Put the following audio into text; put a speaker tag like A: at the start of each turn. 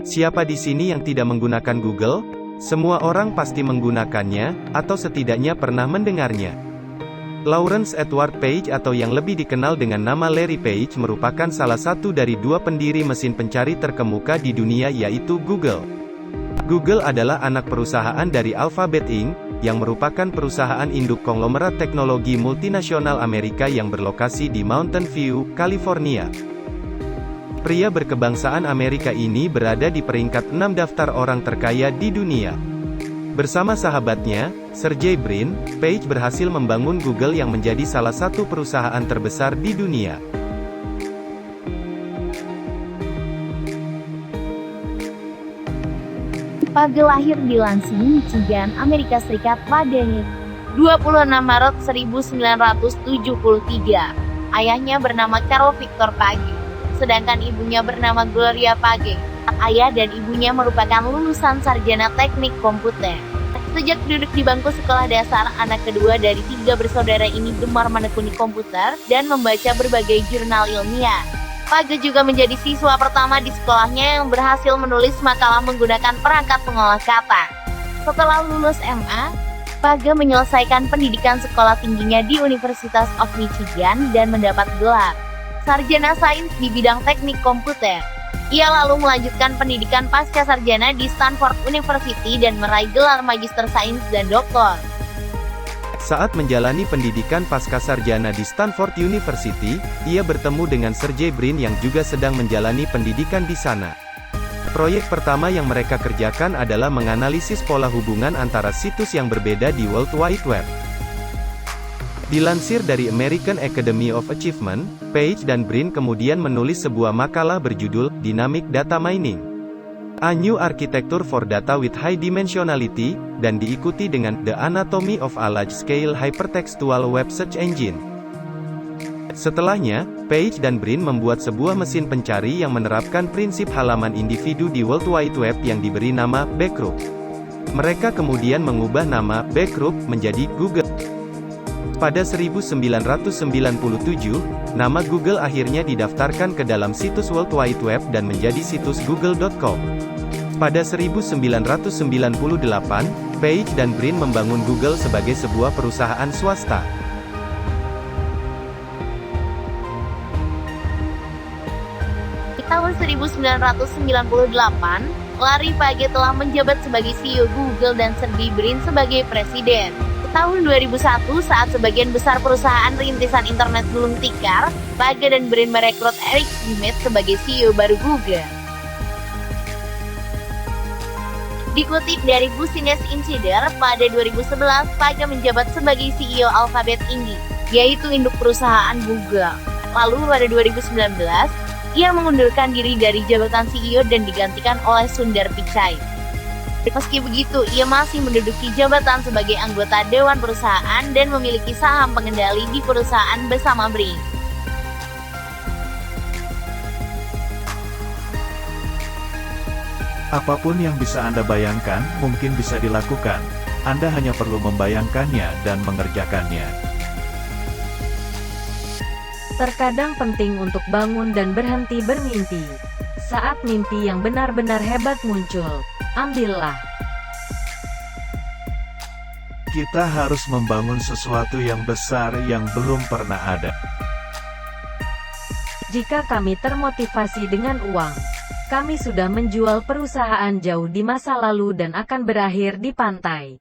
A: Siapa di sini yang tidak menggunakan Google? Semua orang pasti menggunakannya, atau setidaknya pernah mendengarnya. Lawrence Edward Page atau yang lebih dikenal dengan nama Larry Page merupakan salah satu dari dua pendiri mesin pencari terkemuka di dunia yaitu Google. Google adalah anak perusahaan dari Alphabet Inc., yang merupakan perusahaan induk konglomerat teknologi multinasional Amerika yang berlokasi di Mountain View, California. Pria berkebangsaan Amerika ini berada di peringkat 6 daftar orang terkaya di dunia. Bersama sahabatnya, Sergey Brin, Page berhasil membangun Google yang menjadi salah satu perusahaan terbesar di dunia.
B: Page lahir di Lansing, Michigan, Amerika Serikat pada 26 Maret 1973. Ayahnya bernama Carl Victor Page, sedangkan ibunya bernama Gloria Page. Ayah dan ibunya merupakan lulusan sarjana teknik komputer. Sejak duduk di bangku sekolah dasar, anak kedua dari 3 bersaudara ini gemar menekuni komputer dan membaca berbagai jurnal ilmiah. Page juga menjadi siswa pertama di sekolahnya yang berhasil menulis makalah menggunakan perangkat pengolah kata. Setelah lulus MA, Page menyelesaikan pendidikan sekolah tingginya di University of Michigan dan mendapat gelar sarjana sains di bidang teknik komputer. Ia lalu melanjutkan pendidikan pasca sarjana di Stanford University dan meraih gelar magister sains dan doktor.
A: Saat menjalani pendidikan pasca sarjana di Stanford University, ia bertemu dengan Sergey Brin yang juga sedang menjalani pendidikan di sana. Proyek pertama yang mereka kerjakan adalah menganalisis pola hubungan antara situs yang berbeda di World Wide Web. Dilansir dari American Academy of Achievement, Page dan Brin kemudian menulis sebuah makalah berjudul Dynamic Data Mining: A New Architecture for Data with High Dimensionality, dan diikuti dengan The Anatomy of a Large-Scale Hypertextual Web Search Engine. Setelahnya, Page dan Brin membuat sebuah mesin pencari yang menerapkan prinsip halaman individu di World Wide Web yang diberi nama Backrub. Mereka kemudian mengubah nama Backrub menjadi Google. Pada 1997, nama Google akhirnya didaftarkan ke dalam situs World Wide Web dan menjadi situs google.com. Pada 1998, Page dan Brin membangun Google sebagai sebuah perusahaan swasta.
B: Di tahun 1998, Larry Page telah menjabat sebagai CEO Google dan Sergey Brin sebagai presiden. Tahun 2001, saat sebagian besar perusahaan rintisan internet belum tikar, Page dan Brin merekrut Eric Schmidt sebagai CEO baru Google. Dikutip dari Business Insider, pada 2011, Page menjabat sebagai CEO Alphabet Inc., yaitu induk perusahaan Google. Lalu pada 2019, ia mengundurkan diri dari jabatan CEO dan digantikan oleh Sundar Pichai. Meski begitu, ia masih menduduki jabatan sebagai anggota Dewan Perusahaan dan memiliki saham pengendali di perusahaan bersama Brin.
C: Apapun yang bisa Anda bayangkan, mungkin bisa dilakukan. Anda hanya perlu membayangkannya dan mengerjakannya.
D: Terkadang penting untuk bangun dan berhenti bermimpi. Saat mimpi yang benar-benar hebat muncul, ambillah.
C: Kita harus membangun sesuatu yang besar yang belum pernah ada.
D: Jika kami termotivasi dengan uang, kami sudah menjual perusahaan jauh di masa lalu dan akan berakhir di pantai.